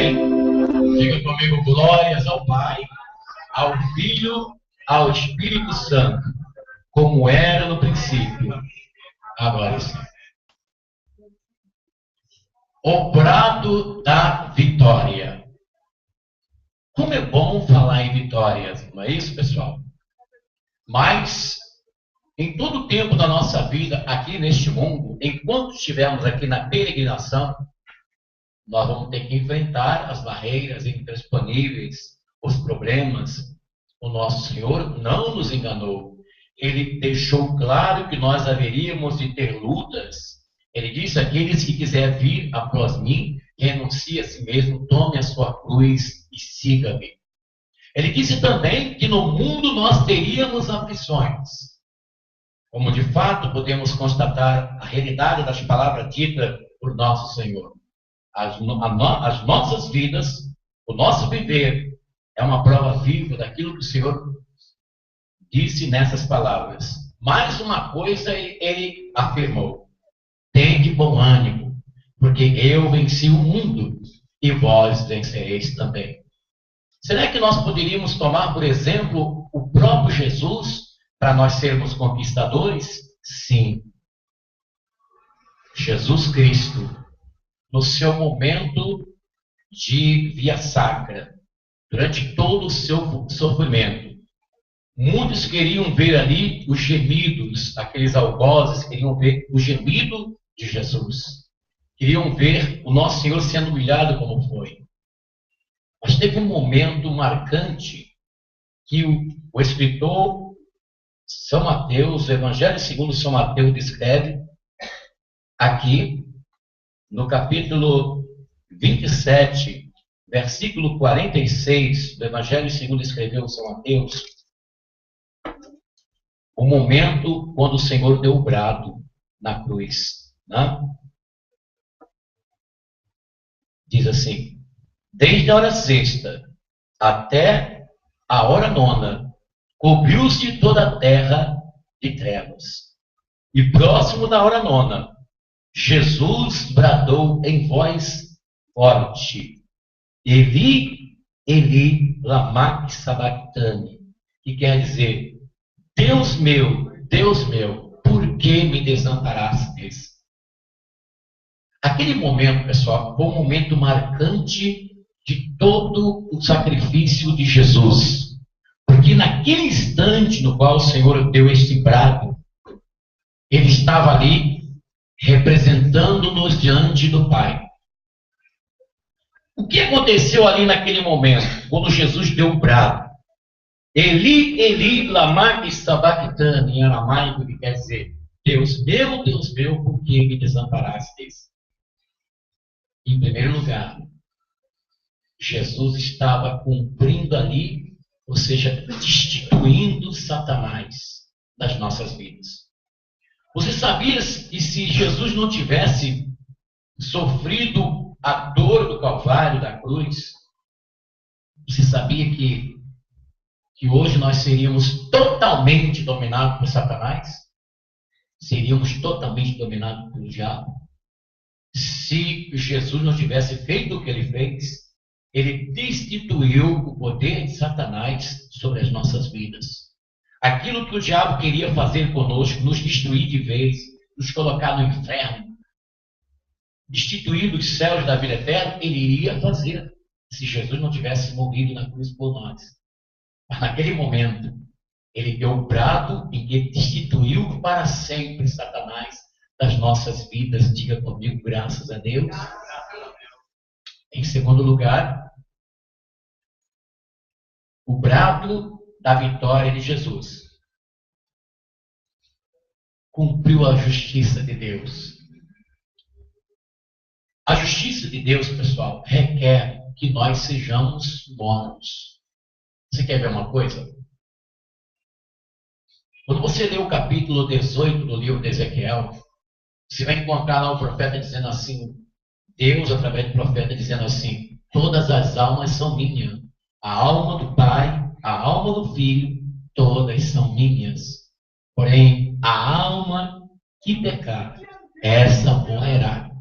Amém? Diga comigo, glórias ao Pai, ao Filho, ao Espírito Santo, como era no princípio, agora sim. O brado da vitória. Como é bom falar em vitórias, não é isso, pessoal? Mas, em todo o tempo da nossa vida, aqui neste mundo, enquanto estivermos aqui na peregrinação, nós vamos ter que enfrentar as barreiras intransponíveis, os problemas. O nosso Senhor não nos enganou. Ele deixou claro que nós haveríamos de ter lutas. Ele disse: aqueles que quiserem vir após mim, renuncie a si mesmo, tome a sua cruz e siga-me. Ele disse também que no mundo nós teríamos aflições. Como de fato podemos constatar a realidade das palavras ditas por nosso Senhor. As nossas vidas, o nosso viver, é uma prova viva daquilo que o Senhor disse nessas palavras. Mais uma coisa ele afirmou: tende bom ânimo, porque eu venci o mundo e vós vencereis também. Será que nós poderíamos tomar, por exemplo, o próprio Jesus para nós sermos conquistadores? Sim. Jesus Cristo, no seu momento de via sacra, durante todo o seu sofrimento, muitos queriam ver ali os gemidos, aqueles algozes queriam ver o gemido de Jesus. Queriam ver o nosso Senhor sendo humilhado como foi. Mas teve um momento marcante que o escritor São Mateus, o Evangelho segundo São Mateus descreve aqui, no capítulo 27, versículo 46, do Evangelho segundo escreveu São Mateus, o momento quando o Senhor deu o brado na cruz. Né? Diz assim: desde a hora sexta até a hora nona, cobriu-se toda a terra de trevas. E próximo da hora nona, Jesus bradou em voz forte: Eli, Eli, lama sabachthani, que quer dizer: Deus meu, por que me desamparastes? Aquele momento, pessoal, foi um momento marcante de todo o sacrifício de Jesus. Porque naquele instante no qual o Senhor deu este brado, Ele estava ali representando-nos diante do Pai. O que aconteceu ali naquele momento, quando Jesus deu o brado? Eli, Eli, lama sabachthani, em aramaico, que quer dizer: Deus meu, por que me desamparastes? Em primeiro lugar, Jesus estava cumprindo ali, ou seja, destituindo Satanás das nossas vidas. Você sabia que se Jesus não tivesse sofrido a dor do Calvário, da cruz, você sabia que hoje nós seríamos totalmente dominados por Satanás? Seríamos totalmente dominados pelo diabo? Se Jesus não tivesse feito o que ele fez, ele destituiu o poder de Satanás sobre as nossas vidas. Aquilo que o diabo queria fazer conosco, nos destruir de vez, nos colocar no inferno, destituir dos céus da vida eterna, ele iria fazer, se Jesus não tivesse morrido na cruz por nós. Mas naquele momento, ele deu o brado em que destituiu para sempre Satanás das nossas vidas. Diga comigo, graças a Deus. Em segundo lugar, o brado da vitória de Jesus cumpriu a justiça de Deus. A justiça de Deus, pessoal, requer que nós sejamos bons. Você quer ver uma coisa? Quando você lê o capítulo 18 do livro de Ezequiel, você vai encontrar lá o profeta dizendo assim, Deus, através do profeta, dizendo assim: todas as almas são minhas. A alma do Pai, a alma do Filho, todas são minhas. Porém, a alma que pecar, essa morrerá.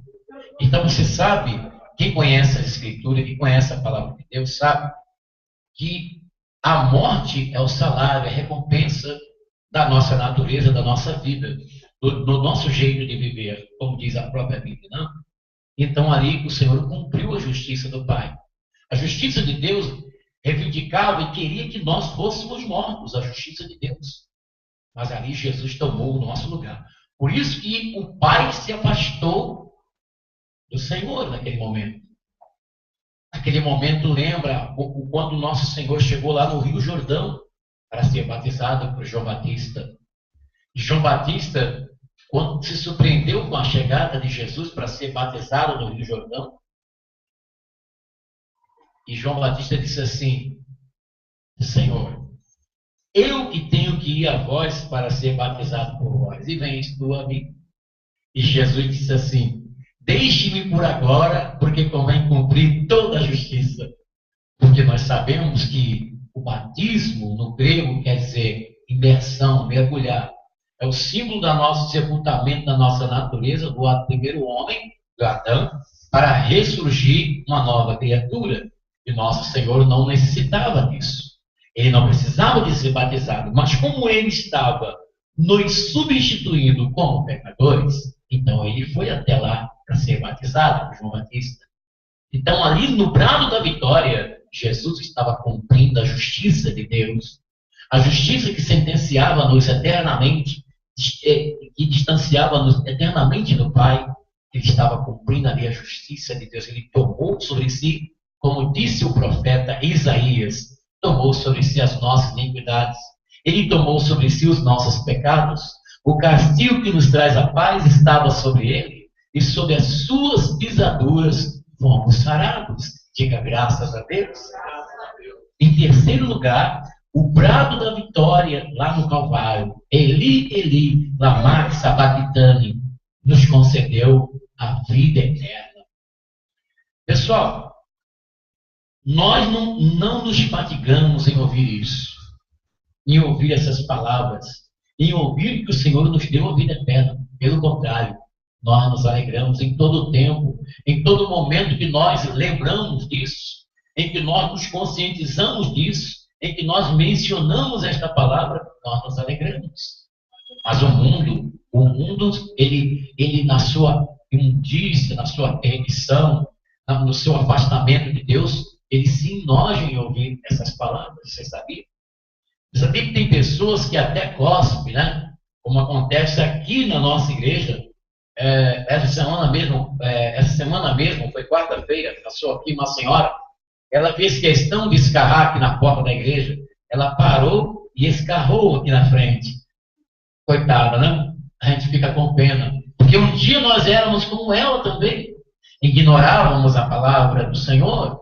Então você sabe quem conhece a Escritura, quem conhece a palavra de Deus, sabe que a morte é o salário, é a recompensa da nossa natureza, da nossa vida, do nosso jeito de viver, como diz a própria Bíblia, não? Então ali o Senhor cumpriu a justiça do Pai. A justiça de Deus reivindicava e queria que nós fôssemos mortos, a justiça de Deus. Mas ali Jesus tomou o nosso lugar. Por isso que o Pai se afastou do Senhor naquele momento. Naquele momento lembra quando o nosso Senhor chegou lá no Rio Jordão para ser batizado por João Batista. E João Batista, quando se surpreendeu com a chegada de Jesus para ser batizado no Rio Jordão, e João Batista disse assim: Senhor, eu que tenho que ir a vós para ser batizado por vós, e vens tu a mim. E Jesus disse assim: deixe-me por agora, porque convém cumprir toda a justiça. Porque nós sabemos que o batismo, no grego, quer dizer imersão, mergulhar. É o símbolo do nosso sepultamento da nossa natureza, do primeiro homem, do Adão, para ressurgir uma nova criatura. E nosso Senhor não necessitava disso. Ele não precisava de ser batizado. Mas como ele estava nos substituindo como pecadores, então ele foi até lá para ser batizado por João Batista. Então ali no brado da vitória, Jesus estava cumprindo a justiça de Deus. A justiça que sentenciava-nos eternamente, que distanciava-nos eternamente do Pai. Ele estava cumprindo ali a justiça de Deus. Ele tomou sobre si, como disse o profeta Isaías, tomou sobre si as nossas iniquidades. Ele tomou sobre si os nossos pecados. O castigo que nos traz a paz estava sobre ele, e sobre as suas pisaduras fomos sarados. Diga graças a Deus. Em terceiro lugar, o brado da vitória lá no Calvário, Eli, Eli, lama sabachthani, nos concedeu a vida eterna. Pessoal, nós não nos fatigamos em ouvir isso, em ouvir essas palavras, em ouvir que o Senhor nos deu a vida eterna. Pelo contrário, nós nos alegramos em todo o tempo, em todo momento que nós lembramos disso, em que nós nos conscientizamos disso, em que nós mencionamos esta palavra, nós nos alegramos. Mas o mundo, ele na sua imundícia, na sua perdição, no seu afastamento de Deus, ele se enoja em ouvir essas palavras. Você sabia? Você sabia que tem pessoas que até cospem, né? Como acontece aqui na nossa igreja. Essa semana mesmo, foi quarta-feira, passou aqui uma senhora, ela fez questão de escarrar aqui na porta da igreja. Ela parou e escarrou aqui na frente. Coitada, né? A gente fica com pena. Porque um dia nós éramos como ela também. Ignorávamos a palavra do Senhor.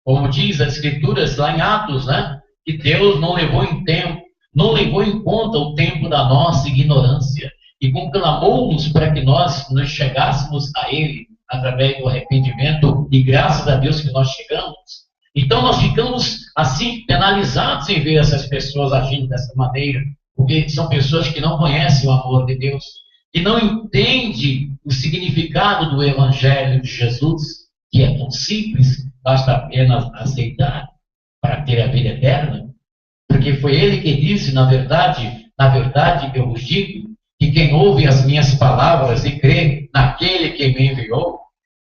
Como diz as Escrituras lá em Atos, né? Que Deus não levou em conta o tempo da nossa ignorância. E conclamou-nos para que nós nos chegássemos a Ele através do arrependimento, e graças a Deus que nós chegamos. Então nós ficamos assim penalizados em ver essas pessoas agindo dessa maneira, porque são pessoas que não conhecem o amor de Deus, que não entendem o significado do Evangelho de Jesus, que é tão simples, basta apenas aceitar para ter a vida eterna. Porque foi Ele que disse, na verdade eu vos digo, que quem ouve as minhas palavras e crê naquele que me enviou,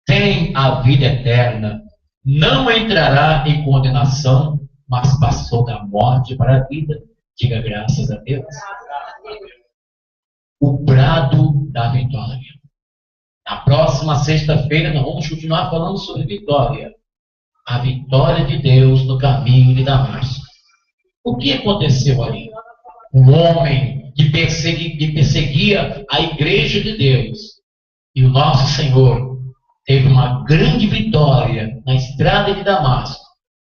tem a vida eterna, não entrará em condenação, mas passou da morte para a vida. Diga graças a Deus. O brado da vitória. Na próxima sexta-feira nós vamos continuar falando sobre vitória. A vitória de Deus no caminho de Damasco. O que aconteceu ali? Um homem que perseguia a igreja de Deus. E o nosso Senhor teve uma grande vitória na estrada de Damasco,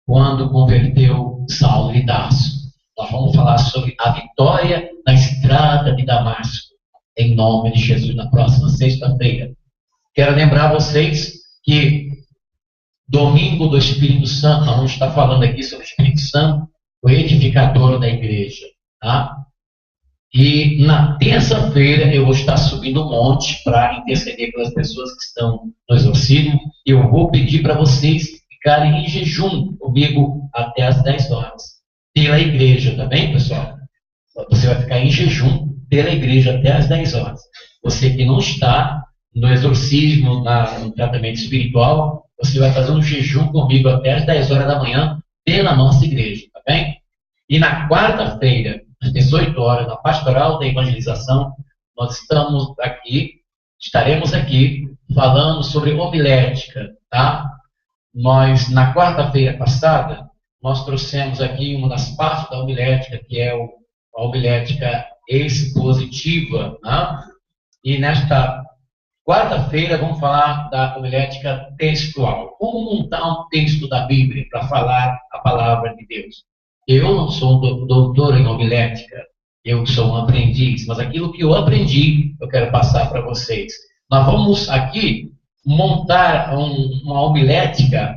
quando converteu Saulo de Tarso. Nós vamos falar sobre a vitória na estrada de Damasco, em nome de Jesus, na próxima sexta-feira. Quero lembrar vocês que domingo do Espírito Santo, nós vamos estar falando aqui sobre o Espírito Santo, o edificador da igreja. Tá? E na terça-feira eu vou estar subindo um monte para interceder pelas pessoas que estão no exorcismo. Eu vou pedir para vocês ficarem em jejum comigo até as 10 horas. Pela igreja, tá bem, pessoal? Você vai ficar em jejum pela igreja até as 10 horas. Você que não está no exorcismo, no tratamento espiritual, você vai fazer um jejum comigo até as 10 horas da manhã pela nossa igreja, tá bem? E na quarta-feira, às 18 horas, na pastoral da evangelização, nós estaremos aqui falando sobre homilética, tá? Nós, na quarta-feira passada, nós trouxemos aqui uma das partes da homilética, que é a homilética expositiva, né? E nesta quarta-feira vamos falar da homilética textual. Como montar um texto da Bíblia para falar a palavra de Deus? Eu não sou um doutor em homilética, eu sou um aprendiz, mas aquilo que eu aprendi, eu quero passar para vocês. Nós vamos aqui montar uma homilética,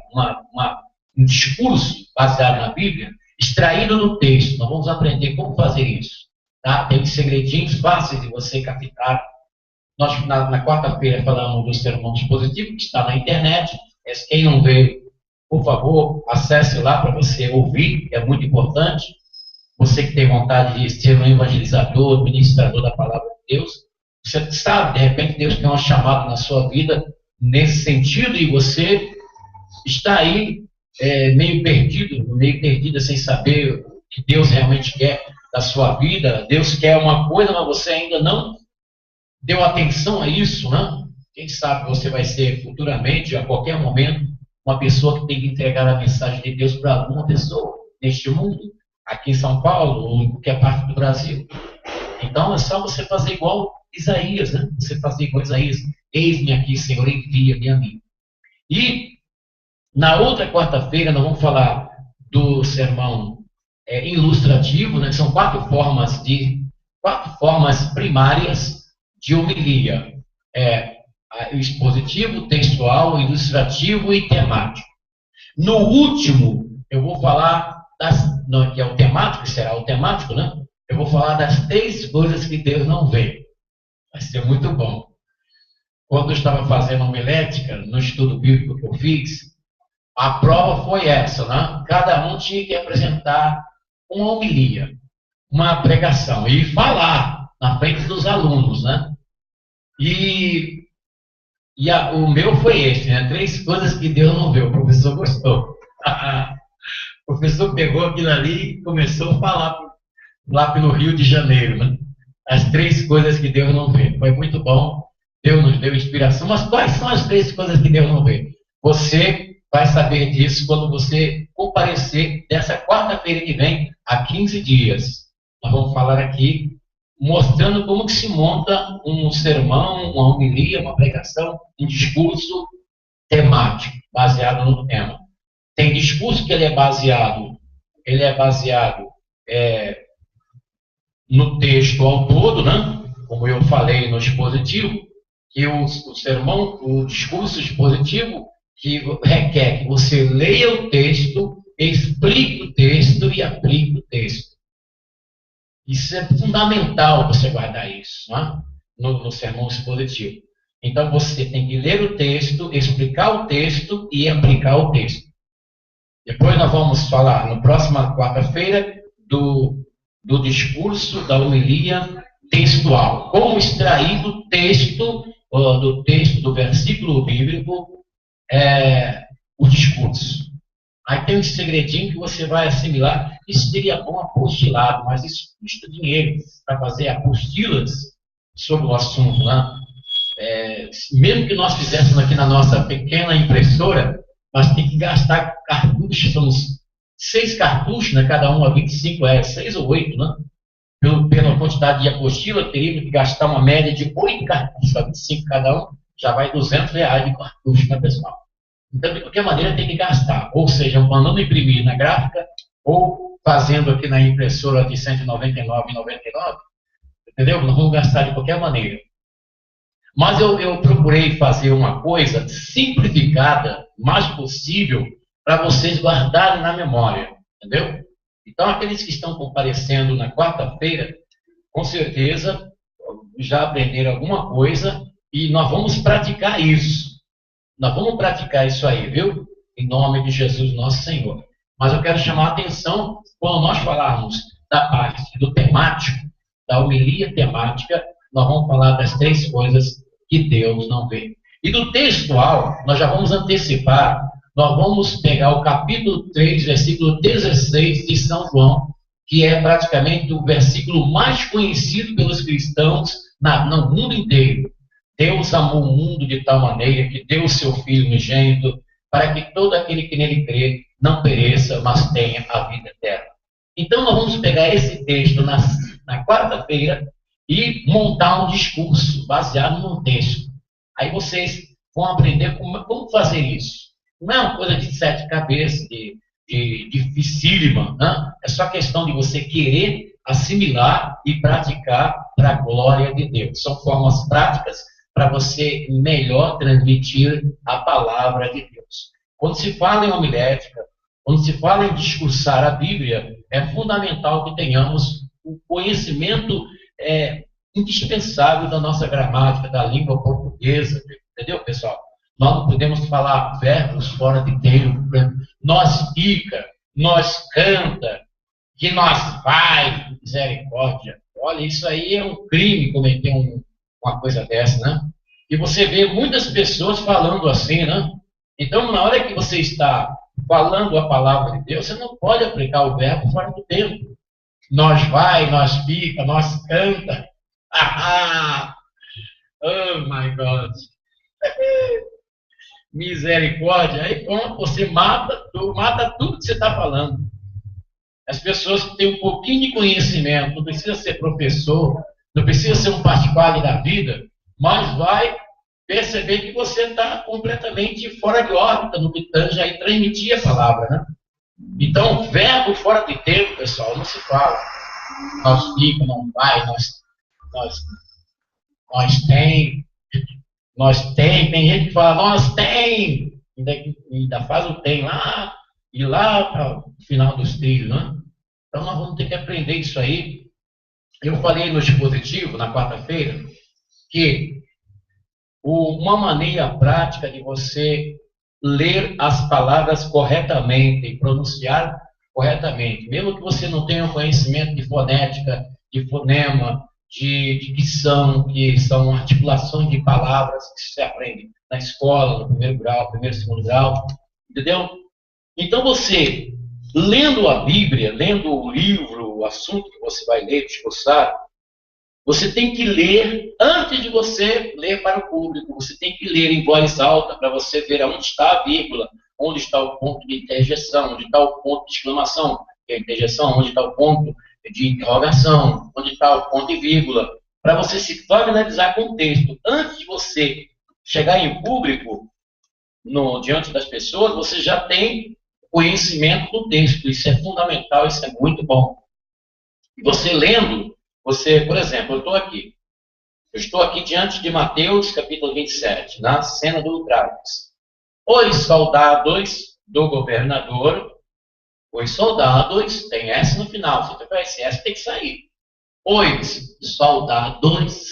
um discurso baseado na Bíblia, extraído do texto. Nós vamos aprender como fazer isso. Tá? Tem segredinhos fáceis de você captar. Nós, na quarta-feira, falamos do sermão dispositivo, que está na internet. Quem não vê, por favor, acesse lá para você ouvir, é muito importante. Você que tem vontade de ser um evangelizador, ministrador da palavra de Deus, você sabe, de repente, Deus tem uma chamada na sua vida nesse sentido, e você está aí meio perdida, sem saber o que Deus realmente quer da sua vida. Deus quer uma coisa, mas você ainda não deu atenção a isso, né? Quem sabe você vai ser futuramente, a qualquer momento, uma pessoa que tem que entregar a mensagem de Deus para alguma pessoa neste mundo, aqui em São Paulo, ou em qualquer parte do Brasil. Então é só você fazer igual Isaías, né? Você fazer igual Isaías. Eis-me aqui, Senhor, envia-me a mim. E na outra quarta-feira nós vamos falar do sermão ilustrativo, né? São quatro formas primárias de homilia. Expositivo, textual, ilustrativo e temático. No último, eu vou falar que é o temático, será o temático, né? Eu vou falar das 3 coisas que Deus não vê. Vai ser muito bom. Quando eu estava fazendo homilética, no estudo bíblico que eu fiz, a prova foi essa, né? Cada um tinha que apresentar uma homilia, uma pregação, e falar na frente dos alunos, né? O meu foi esse, né? 3 coisas que Deus não vê. O professor gostou. O professor pegou aquilo ali e começou a falar lá pelo Rio de Janeiro, né? As 3 coisas que Deus não vê. Foi muito bom. Deus nos deu inspiração. Mas quais são as 3 coisas que Deus não vê? Você vai saber disso quando você comparecer dessa quarta-feira que vem a 15 dias. Nós vamos falar aqui mostrando como que se monta um sermão, uma homilia, uma pregação, um discurso temático, baseado no tema. Tem discurso que ele é baseado no texto ao todo, né? Como eu falei no expositivo, que o discurso expositivo, que requer que você leia o texto, explique o texto e aplique o texto. Isso é fundamental você guardar isso, né? no sermão expositivo. Então você tem que ler o texto, explicar o texto e aplicar o texto. Depois nós vamos falar, na próxima quarta-feira, do discurso da homilia textual. Como extrair do texto, do versículo bíblico, o discurso. Aí tem um segredinho que você vai assimilar. Isso seria bom apostilado, mas isso custa dinheiro para fazer apostilas sobre o assunto, né? Mesmo que nós fizéssemos aqui na nossa pequena impressora, mas tem que gastar cartuchos, são 6 cartuchos, né? Cada um a 25, 6 ou 8, né? Pela quantidade de apostila, teria que gastar uma média de 8 cartuchos, a 25 cada um, já vai R$200 de cartucho, né, pessoal? Então, de qualquer maneira, tem que gastar, ou seja, mandando imprimir na gráfica, ou fazendo aqui na impressora de R$199,99, entendeu? Nós vamos gastar de qualquer maneira. Mas eu procurei fazer uma coisa simplificada, o mais possível, para vocês guardarem na memória, entendeu? Então, aqueles que estão comparecendo na quarta-feira, com certeza já aprenderam alguma coisa e nós vamos praticar isso. Nós vamos praticar isso aí, viu? Em nome de Jesus, nosso Senhor. Mas eu quero chamar a atenção, quando nós falarmos da parte do temático, da homilia temática, nós vamos falar das três coisas que Deus não vê. E do textual, nós já vamos antecipar, nós vamos pegar o capítulo 3, versículo 16 de São João, que é praticamente o versículo mais conhecido pelos cristãos no mundo inteiro. Deus amou o mundo de tal maneira que deu o seu Filho unigênito, para que todo aquele que nele crê não pereça, mas tenha a vida eterna. Então, nós vamos pegar esse texto na quarta-feira e montar um discurso baseado no texto. Aí vocês vão aprender como fazer isso. Não é uma coisa de sete cabeças, de dificílima, né? É só questão de você querer assimilar e praticar para a glória de Deus. São formas práticas para você melhor transmitir a palavra de Deus. Quando se fala em homilética, quando se fala em discursar a Bíblia, é fundamental que tenhamos o conhecimento indispensável da nossa gramática, da língua portuguesa, entendeu, pessoal? Nós não podemos falar verbos fora de tempo, nós fica, nós canta, que nós vai, misericórdia. Olha, isso aí é um crime cometer uma coisa dessa, né? E você vê muitas pessoas falando assim, né? Então, na hora que você está falando a palavra de Deus, você não pode aplicar o verbo fora do tempo. Nós vai, nós fica, nós canta. Oh my God. Misericórdia. Aí pronto, você mata tudo que você está falando. As pessoas têm um pouquinho de conhecimento, não precisa ser professor, não precisa ser um particular da vida, mas vai perceber que você está completamente fora de órbita no que tange aí transmitir a palavra, né? Então, verbo fora de tempo, pessoal, não se fala. Nós fica, não vai, nós tem gente que fala, nós tem, ainda faz o tem lá, e lá para o final dos trilhos, né? Então, nós vamos ter que aprender isso aí. Eu falei no dispositivo, na quarta-feira, que uma maneira prática de você ler as palavras corretamente e pronunciar corretamente, mesmo que você não tenha conhecimento de fonética, de fonema, de dicção, que são articulações de palavras que se aprende na escola, no primeiro grau, primeiro e segundo grau, entendeu? Então você, lendo a Bíblia, lendo o livro, o assunto que você vai ler, discursar, você tem que ler, antes de você ler para o público, você tem que ler em voz alta para você ver onde está a vírgula, onde está o ponto de interjeição, onde está o ponto de exclamação, que é a interjeição, onde está o ponto de interrogação, onde está o ponto de vírgula, para você se familiarizar com o texto. Antes de você chegar em público, diante das pessoas, você já tem conhecimento do texto. Isso é fundamental, isso é muito bom. E você lendo, por exemplo, eu estou aqui diante de Mateus, capítulo 27, na cena do Eufrates. Os soldados do governador, os soldados, tem S no final, você tem esse S tem que sair. Os soldados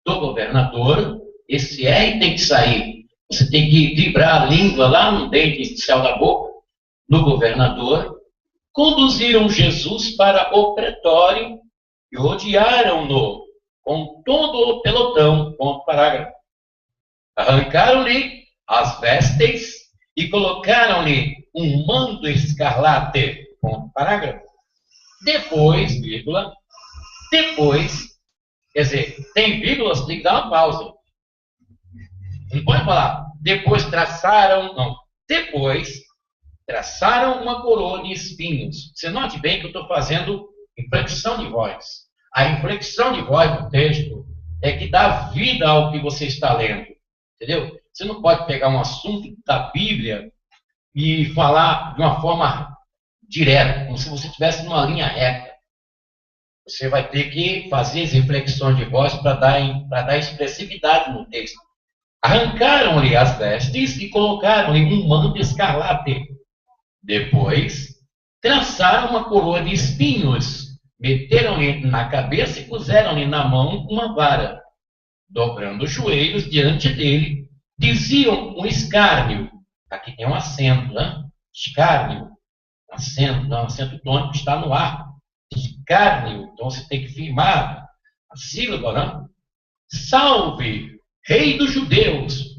do governador, esse R tem que sair. Você tem que vibrar a língua lá no dente inicial da boca, do governador. Conduziram Jesus para o pretório e rodearam-no com todo o pelotão, ponto parágrafo. Arrancaram-lhe as vestes e colocaram-lhe um manto escarlate, ponto parágrafo. Depois, quer dizer, tem vírgula, você tem que dar uma pausa. Não pode falar, depois traçaram uma coroa de espinhos. Você note bem que eu estou fazendo inflexão de voz. A inflexão de voz do texto é que dá vida ao que você está lendo. Entendeu? Você não pode pegar um assunto da Bíblia e falar de uma forma direta, como se você estivesse numa linha reta. Você vai ter que fazer as inflexões de voz para dar expressividade no texto. Arrancaram-lhe as vestes e colocaram-lhe um manto escarlate. Depois, traçaram uma coroa de espinhos Meteram-lhe na cabeça e puseram-lhe na mão uma vara. Dobrando os joelhos diante dele, diziam um escárnio. Aqui tem um acento, né? Escárnio. Acento, não, acento tônico está no ar. Escárnio. Então você tem que firmar a sílaba, né? Salve, rei dos judeus.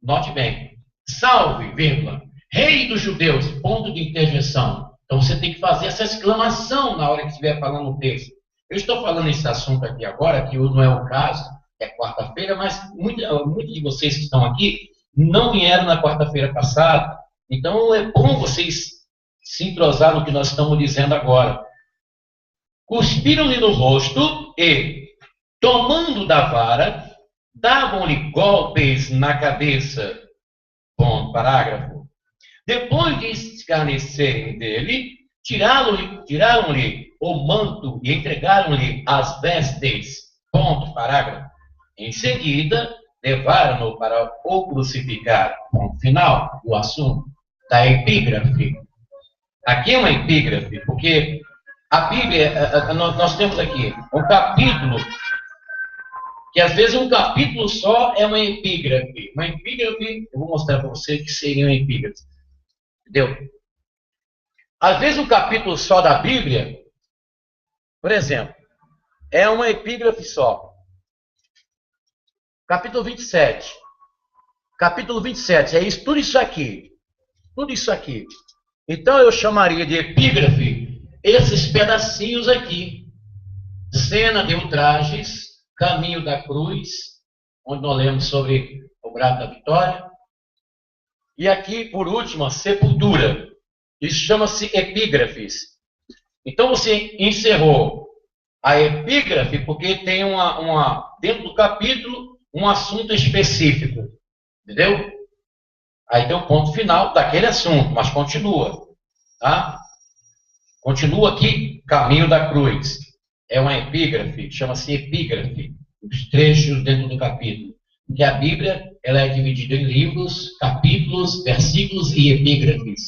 Note bem. Salve, vírgula. Rei dos judeus. Ponto de interjeição. Então você tem que fazer essa exclamação na hora que estiver falando o texto. Eu estou falando esse assunto aqui agora, que não é o caso, é quarta-feira, mas muitos de vocês que estão aqui não vieram na quarta-feira passada. Então é bom vocês se entrosar no que nós estamos dizendo agora. Cuspiram-lhe no rosto e, tomando da vara, davam-lhe golpes na cabeça. Ponto, parágrafo. Depois de escarnecerem dele, tiraram-lhe o manto e entregaram-lhe as vestes. Ponto, parágrafo. Em seguida, levaram-no para o crucificar. Ponto final do assunto da epígrafe. Aqui é uma epígrafe, porque a Bíblia, nós temos aqui um capítulo, que às vezes um capítulo só é uma epígrafe. Uma epígrafe, eu vou mostrar para vocês que seria uma epígrafe. Entendeu? Às vezes um capítulo só da Bíblia, por exemplo, é uma epígrafe só. Capítulo 27. Capítulo 27, é isso, tudo isso aqui. Tudo isso aqui. Então eu chamaria de epígrafe esses pedacinhos aqui. Cena de ultrajes, caminho da cruz, onde nós lemos sobre o brado da vitória. E aqui, por último, a sepultura. Isso chama-se epígrafes. Então você encerrou a epígrafe porque tem dentro do capítulo um assunto específico. Entendeu? Aí tem o ponto final daquele assunto, mas continua. Tá? Continua aqui, caminho da cruz. É uma epígrafe, chama-se epígrafe. Os trechos dentro do capítulo. Porque a Bíblia ela é dividida em livros, capítulos, versículos e epígrafes.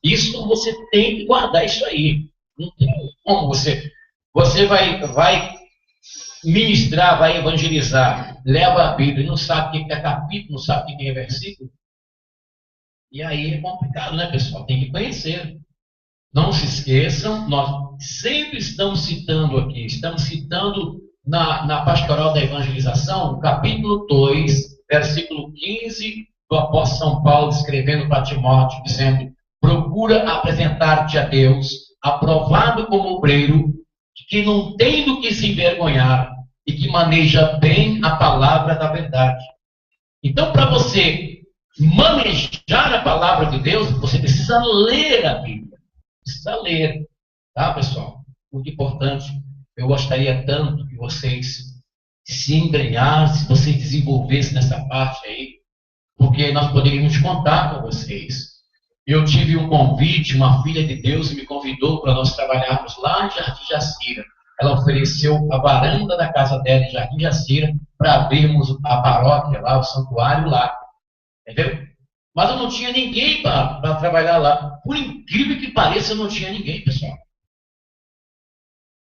Isso você tem que guardar isso aí. Não tem como você vai ministrar, vai evangelizar, leva a Bíblia, não sabe o que é capítulo, não sabe o que é versículo. E aí é complicado, né, pessoal? Tem que conhecer. Não se esqueçam, nós sempre estamos citando aqui, estamos citando na pastoral da evangelização, capítulo 2, versículo 15, do apóstolo São Paulo, escrevendo para Timóteo, dizendo: procura apresentar-te a Deus, aprovado como obreiro, que não tem do que se envergonhar e que maneja bem a palavra da verdade. Então, para você manejar a palavra de Deus, você precisa ler a Bíblia. Precisa ler. Tá, pessoal? Muito importante. Eu gostaria tanto que vocês se embrenhassem, vocês desenvolvessem nessa parte aí, porque nós poderíamos contar com vocês. Eu tive um convite, uma filha de Deus me convidou para nós trabalharmos lá em Jardim Jacira. Ela ofereceu a varanda da casa dela em Jardim Jacira para abrirmos a paróquia lá, o santuário lá. Entendeu? Mas eu não tinha ninguém para trabalhar lá. Por incrível que pareça, eu não tinha ninguém, pessoal.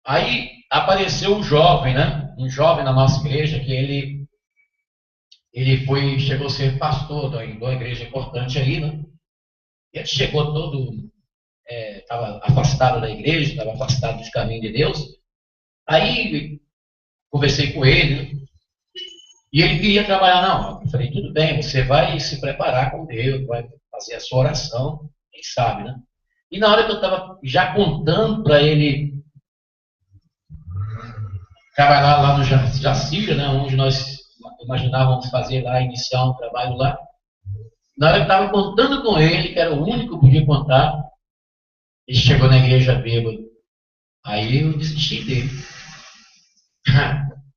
Aí apareceu um jovem, né? Um jovem na nossa igreja, que ele chegou a ser pastor de uma igreja importante aí, né? Ele chegou todo, estava afastado da igreja, estava afastado dos caminhos de Deus. Aí conversei com ele, né? E ele queria trabalhar na obra. Eu falei, tudo bem, você vai se preparar com Deus, vai fazer a sua oração, quem sabe, né? E na hora que eu estava já contando para ele trabalhar lá no Jacira, né, onde nós imaginávamos fazer lá, iniciar um trabalho lá, na hora que eu estava contando com ele, que era o único que podia contar, ele chegou na igreja bêbado. Aí eu desisti dele.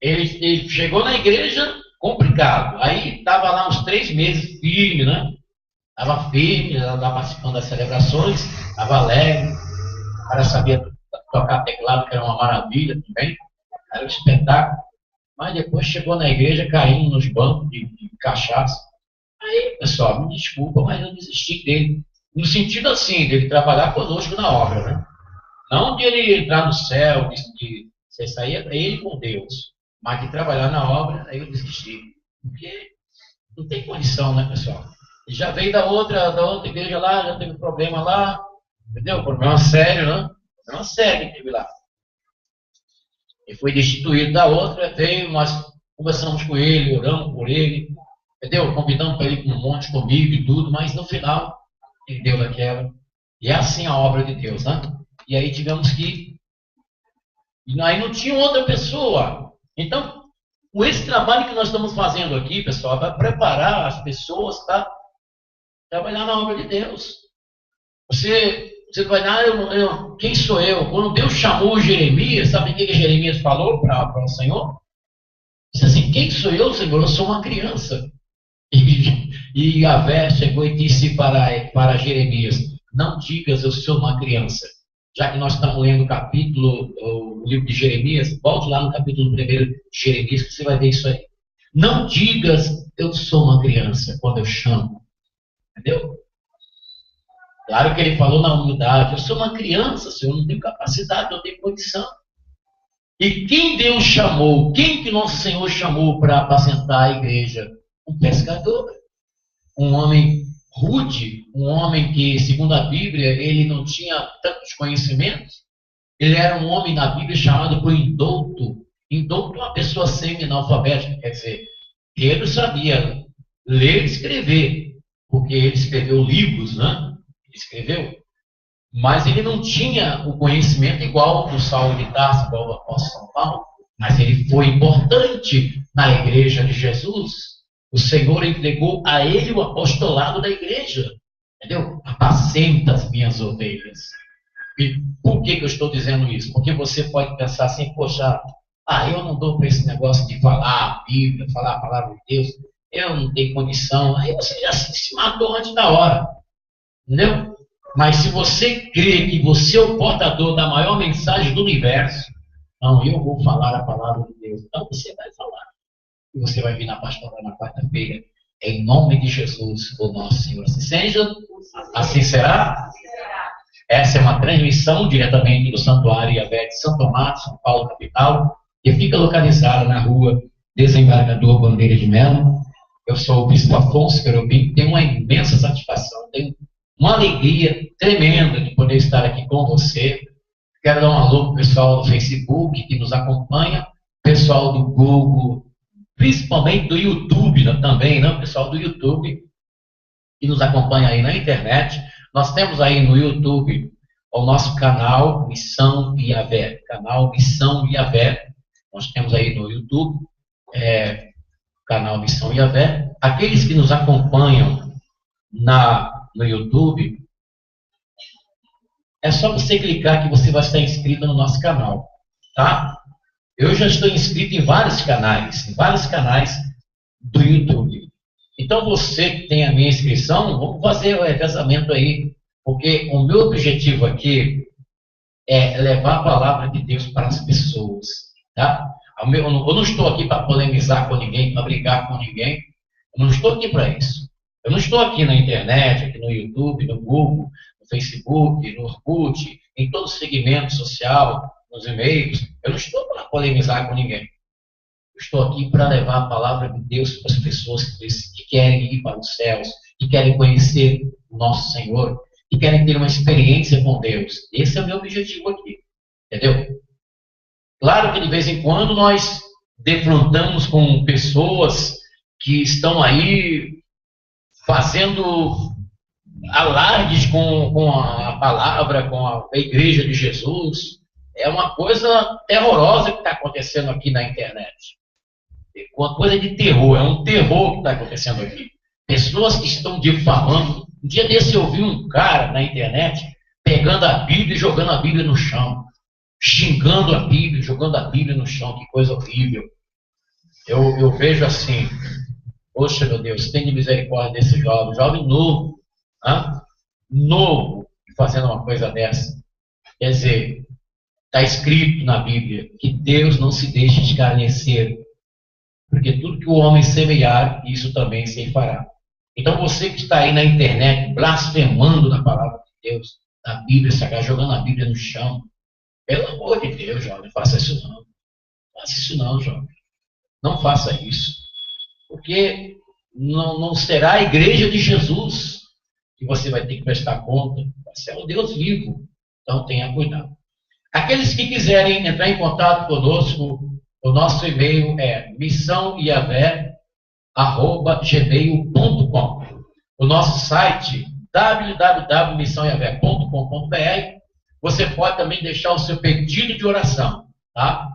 Ele chegou na igreja complicado. Aí estava lá uns 3 meses firme, né? Estava firme, estava participando das celebrações, estava alegre. O cara sabia tocar teclado, que era uma maravilha também. Era um espetáculo. Mas depois chegou na igreja caindo nos bancos de cachaça. Aí, pessoal, me desculpa, mas eu desisti dele. No sentido assim, dele trabalhar conosco na obra, né? Não de ele entrar no céu, de você sair é ele com Deus, mas de trabalhar na obra, aí eu desisti. Porque não tem condição, né, pessoal? Ele já veio da outra igreja lá, já teve problema lá, entendeu? Problema sério, né? Problema sério que teve lá. Ele foi destituído da outra, veio, nós conversamos com ele, oramos por ele, entendeu? Convidamos para ele com um monte comigo e tudo, mas no final, ele deu daquela. E é assim a obra de Deus, né? E aí tivemos que. E aí não tinha outra pessoa. Então, esse trabalho que nós estamos fazendo aqui, pessoal, vai preparar as pessoas para trabalhar na obra de Deus. Você vai lá, quem sou eu? Quando Deus chamou Jeremias, sabe o que Jeremias falou para o Senhor? Disse assim: quem sou eu, Senhor? Eu sou uma criança. E Yahvé chegou e disse para Jeremias: não digas eu sou uma criança. Já que nós estamos lendo o livro de Jeremias, volte lá no capítulo 1 de Jeremias, que você vai ver isso aí. Não digas eu sou uma criança quando eu chamo. Entendeu? Claro que ele falou na humildade: eu sou uma criança, Senhor, não tenho capacidade, não tenho condição. E quem Deus chamou, quem que nosso Senhor chamou para apacentar a igreja? Um pescador, um homem rude, um homem que, segundo a Bíblia, ele não tinha tantos conhecimentos. Ele era um homem na Bíblia chamado por indouto. Indouto é uma pessoa semi-analfabética, quer dizer, ele sabia ler e escrever, porque ele escreveu livros, né? Ele escreveu, mas ele não tinha o conhecimento igual do Saulo de Tarso, igual do apóstolo São Paulo, mas ele foi importante na igreja de Jesus. O Senhor entregou a ele o apostolado da igreja. Entendeu? Apacenta as minhas ovelhas. E por que eu estou dizendo isso? Porque você pode pensar assim: poxa, eu não dou para esse negócio de falar a Bíblia, falar a palavra de Deus, eu não tenho condição. Aí você já se matou antes da hora. Entendeu? Mas se você crê que você é o portador da maior mensagem do universo, não, eu vou falar a palavra de Deus. Então você vai falar. E você vai vir na pastoral na quarta-feira, em nome de Jesus, o nosso Senhor. Assim seja, assim será. Essa é uma transmissão diretamente do Santuário Yahvé de Santo Tomás, São Paulo, capital, que fica localizada na rua Desembargador Bandeira de Melo. Eu sou o Bispo Afonso Querubim, tenho uma imensa satisfação, tenho uma alegria tremenda de poder estar aqui com você. Quero dar um alô para o pessoal do Facebook que nos acompanha, pessoal do Google, principalmente do YouTube, né, também, né, pessoal do YouTube que nos acompanha aí na internet. Nós temos aí no YouTube o nosso canal Missão Yahvé, canal Missão Yahvé. Nós temos aí no YouTube canal Missão Yahvé. Aqueles que nos acompanham no YouTube, é só você clicar que você vai estar inscrito no nosso canal, tá? Eu já estou inscrito em vários canais do YouTube. Então, você que tem a minha inscrição, vamos fazer o revezamento aí, porque o meu objetivo aqui é levar a palavra de Deus para as pessoas, tá? Eu não estou aqui para polemizar com ninguém, para brigar com ninguém. Eu não estou aqui para isso. Eu não estou aqui na internet, aqui no YouTube, no Google, no Facebook, no Orkut, em todo segmento social, nos e-mails. Eu não estou para polemizar com ninguém. Eu estou aqui para levar a palavra de Deus para as pessoas que querem ir para os céus, que querem conhecer o nosso Senhor, que querem ter uma experiência com Deus. Esse é o meu objetivo aqui. Entendeu? Claro que de vez em quando nós defrontamos com pessoas que estão aí fazendo alardes com a palavra, com a igreja de Jesus. É uma coisa terrorosa que está acontecendo aqui na internet. Uma coisa de terror, é um terror que está acontecendo aqui. Pessoas que estão difamando. Um dia desse eu vi um cara na internet pegando a Bíblia e jogando a Bíblia no chão. Xingando a Bíblia, jogando a Bíblia no chão. Que coisa horrível. Eu vejo assim: poxa, meu Deus, tenha misericórdia desse jovem novo, novo, fazendo uma coisa dessa. Quer dizer, está escrito na Bíblia que Deus não se deixa escarnecer, porque tudo que o homem semear, isso também se fará. Então você que está aí na internet blasfemando na palavra de Deus, na Bíblia Sagrada, jogando a Bíblia no chão, Pelo amor de Deus, jovem, faça isso não. Faça isso não, jovem. Não faça isso. Porque não será a igreja de Jesus que você vai ter que prestar conta. Vai ser o Deus vivo. Então tenha cuidado. Aqueles que quiserem entrar em contato conosco, o nosso e-mail é missãoiavé@gmail.com. O nosso site www.missãoiavé.com.br. Você pode também deixar o seu pedido de oração, tá?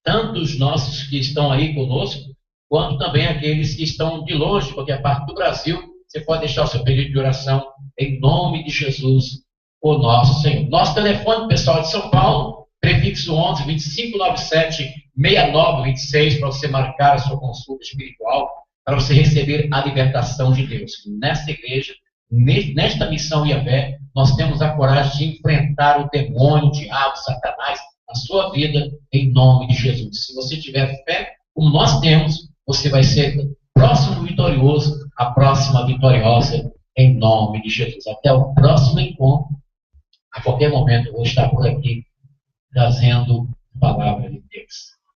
Tanto os nossos que estão aí conosco, quanto também aqueles que estão de longe, qualquer parte do Brasil, você pode deixar o seu pedido de oração em nome de Jesus, o nosso Senhor. Nosso telefone, pessoal de São Paulo, prefixo 11 2597 6926, para você marcar a sua consulta espiritual, para você receber a libertação de Deus. Nesta igreja, nesta missão Yahvé, nós temos a coragem de enfrentar o demônio, o diabo, Satanás, na sua vida, em nome de Jesus. Se você tiver fé, como nós temos, você vai ser o próximo vitorioso, a próxima vitoriosa, em nome de Jesus. Até o próximo encontro. A qualquer momento eu vou estar por aqui trazendo a palavra de Deus.